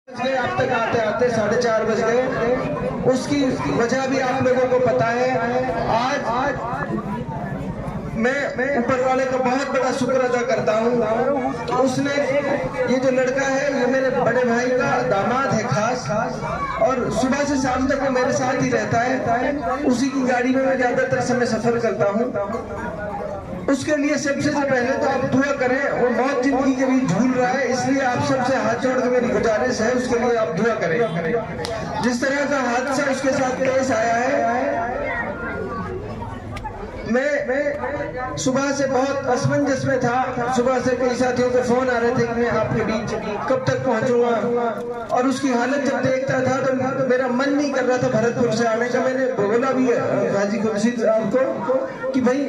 अब तक आते आते 4:30 बज गए। उसकी वजह भी आप लोगों को पता है। आज मैं ऊपर वाले का बहुत बड़ा शुक्र अदा करता हूँ। उसने ये जो लड़का है ये मेरे बड़े भाई का दामाद है खास, और सुबह से शाम तक वो मेरे साथ ही रहता है। उसी की गाड़ी में मैं ज्यादातर समय सफर करता हूँ। उसके लिए सबसे पहले तो आप दुआ करें। वो बहुत जिंदगी के बीच झूल रहा है, इसलिए आप सबसे हाथ जोड़ के मेरी गुजारिश है उसके लिए आप दुआ करें। जिस तरह का हादसा उसके साथ पेश आया है, मैं सुबह से बहुत असमंजस में था। सुबह से कई साथियों के फोन आ रहे थे कि मैं आपके बीच कब तक पहुंचूंगा, और उसकी हालत जब देखता था तो मेरा मन नहीं कर रहा था भरतपुर से आने का। मैंने बोला भी हाजी खुर्शीद साहब को कि भाई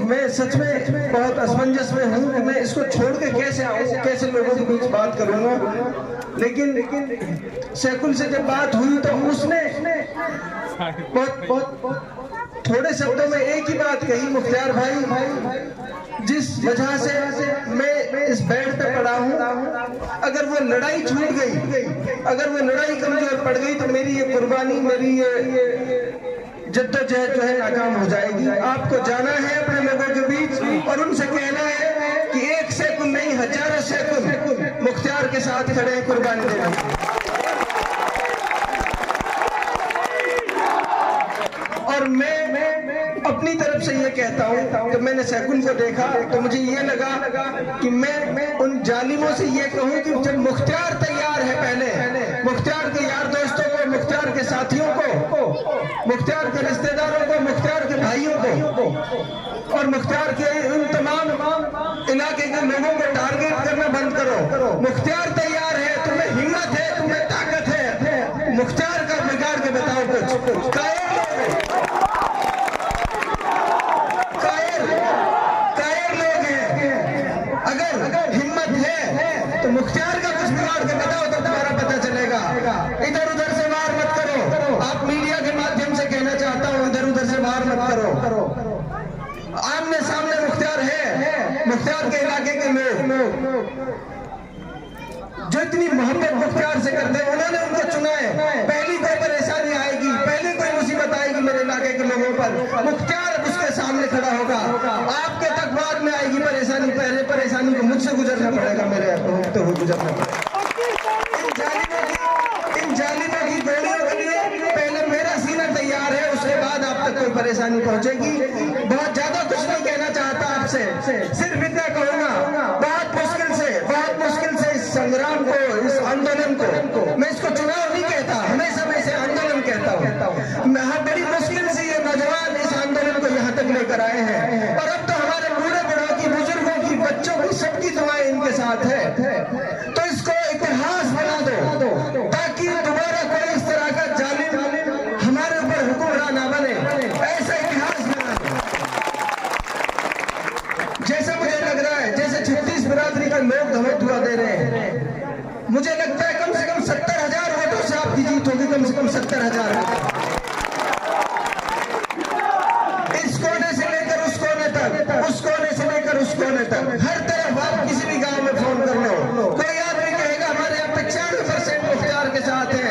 मैं सच में बहुत असमंजस में हूँ कि मैं इसको छोड़ के कैसे आऊँ, कैसे लोगों के बीच बात करूंगा। लेकिन सैकुल से जब बात हुई तो उसने बहुत थोड़े शब्दों में एक ही बात कही, मुख्तार भाई जिस वजह से मैं इस बेड पे पड़ा हूँ, अगर वो लड़ाई छूट गई, अगर वो लड़ाई कमजोर पड़ गई तो मेरी ये कुर्बानी, मेरी ये जद्दोजहद जो है नाकाम हो जाएगी। आपको जाना है अपने लोगों के बीच और उनसे कहना है कि एक सैकुल नहीं, हजारों सैकुल मुख्तार के साथ खड़े हैं कुर्बानी देने। और मैं अपनी तरफ से ये कहता हूँ कि मैंने सैकुल को देखा तो मुझे ये लगा कि मैं उन जालिमों से ये कहूँ कि जब मुख्तार तैयार है, पहले मुख्तार के यार दोस्तों को, मुख्तार के साथियों को, मुख्तार के रिश्तेदारों को, मुख्तार के भाइयों को और मुख्तार के उन तमाम इलाके के लोगों को टारगेट करना बंद करो। मुख्तार तैयार है, तुम्हें हिम्मत है, तुम्हें ताकत है, मुख्तार का बिगाड़ के बताओ कुछ। कायर लोग हैं। अगर हिम्मत है तो मुख्तार का कुछ बिगाड़ के बताओ तो तुम्हारा पता चलेगा। इधर उधर से वार मत करो। आप मीडिया के माध्यम से कहना चाहता हूँ, इधर उधर से वार मत करो। आमने सामने मुख्तार है, मुख्तार के इलाके के लोग जो इतनी मोहब्बत मुख्तार से करते हैं, उन्होंने उनको चुना है। पहली कोई परेशानी आएगी, पहली कोई मुसीबत आएगी मेरे इलाके के लोगों पर, मुख्तार उसके सामने खड़ा होगा। आपके तक बाद में आएगी परेशानी, पहले परेशानी को मुझसे गुजरना पड़ेगा, मेरे तो गुजरना पड़ेगा। इन जालिमों की गोलियों के लिए पहले मेरा सीना तैयार है, उसके बाद आप तक कोई परेशानी पहुंचेगी। बहुत ज्यादा कुछ नहीं कहना चाहता आपसे, सिर्फ इतना कहूंगा, बहुत मुश्किल से इस संग्राम को, इस आंदोलन को, मैं इसको चुनाव नहीं कहता, हमेशा मैं इसे आंदोलन कहता हूँ। बड़ी मुश्किल से ये नौजवान इस आंदोलन को यहाँ तक लेकर आए हैं, और अब तो हमारे बूढ़े बुढ़ों की, बुजुर्गों की, बच्चों की, सबकी दुआएं इनके साथ है। तो इसको इतिहास बना दो ताकि दोबारा कोई इस तरह का जालिम हमारे ऊपर हुक्मरान ना बने। ऐसा इतिहास बना दो। जैसा मुझे लग रहा है, जैसे 36 बिरादरी के लोग हमें दुआ दे रहे हैं, मुझे लगता है कम से कम 70,000 वोटों से आपकी जीत होगी, कम से कम 70,000। इस कोने से लेकर उस कोने तक, उस कोने से लेकर उस कोने तक, हर तरफ आप किसी भी गांव में फोन कर लो, कोई आदमी कहेगा हमारे यहाँ 95% मुख्तार के साथ है,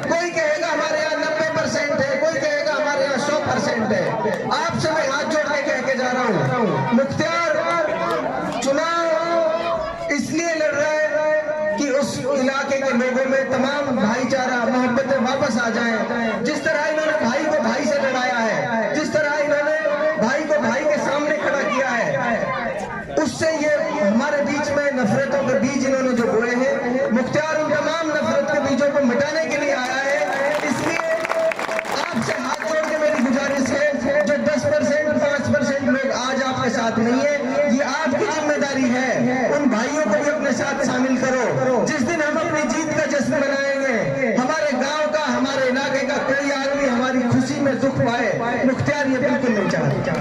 कोई कहेगा हमारे यहाँ 90% है, कोई कहेगा हमारे यहाँ 100% है। आपसे मैं हाथ जोड़ के कह के जा रहा हूँ, मुख्तार चुनाव इसलिए लड़ रहा है कि उस इलाके के लोगों में तमाम भाईचारा, मोहब्बतें वापस आ जाएं। जिस तरह इन्होंने भाई को भाई से लड़ाया है, जिस तरह इन्होंने भाई को भाई के सामने खड़ा किया है, उससे ये हमारे बीच में नफरतों के बीज इन्होंने जो बोए हैं, मुख्तार उन तमाम नफरत के बीजों को मिटाने के लिए आया है। इसलिए आपसे हाथ जोड़ के मेरी गुजारिश है, जो 10%, 5% लोग आज आपके साथ नहीं है, ये आपकी जिम्मेदारी है, उन भाइयों को भी अपने साथ शामिल करो। जिस दिन हम अपनी जीत का जश्न मनाएंगे, हमारे गांव का, हमारे इलाके का कोई आदमी हमारी खुशी में दुख पाए, मुख्तार ये बिल्कुल नहीं चाहता।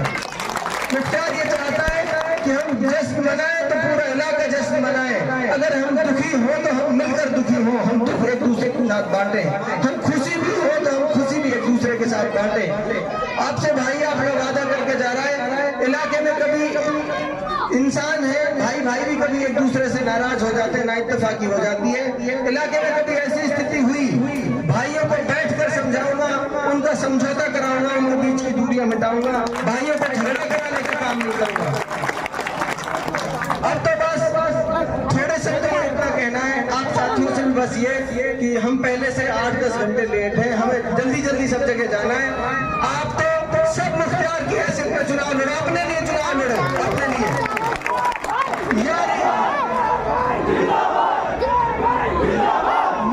मुख्तार ये चाहता है कि हम जश्न मनाएं तो पूरा इलाका जश्न मनाए। अगर हम दुखी हो तो हम मिलकर दुखी हो, हम दुख एक दूसरे के साथ बांटे, हम खुशी भी हो तो हम खुशी भी एक दूसरे के साथ बांटे। आपसे भाई आप लोग वादा करके जा रहा है, इलाके में कभी इंसान है, भाई भी कभी एक दूसरे से नाराज हो जाते हैं, नाइत्तेफाकी हो जाती है, इलाके में कभी ऐसी करूंगा, भाइयों पर झगड़ा कराने का काम नहीं करूंगा। अब तो बस थोड़े शब्द में इतना कहना है आप साथियों से भी, बस ये कि हम पहले से 8-10 घंटे लेट हैं, हमें जल्दी जल्दी सब जगह जाना है। आप तो सब मुख्तियार की हैसियत में चुनाव लड़ो, अपने लिए चुनाव लड़ो, अपने लिए।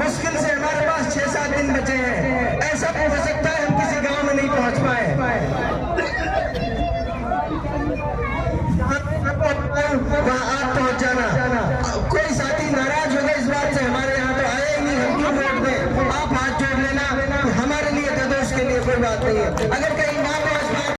मुश्किल से हमारे पास 6-7 दिन बचे हैं, ऐसा हो सकता है हम किसी गांव में नहीं पहुंच पाए, वहां आप पहुंच जाना। कोई साथी नाराज हो गए इस बात से हमारे यहाँ तो आए ही नहीं, हम क्यों वोट दें, आप हाथ जोड़ लेना, हमारे लिए तो उसके लिए कोई बात नहीं है। अगर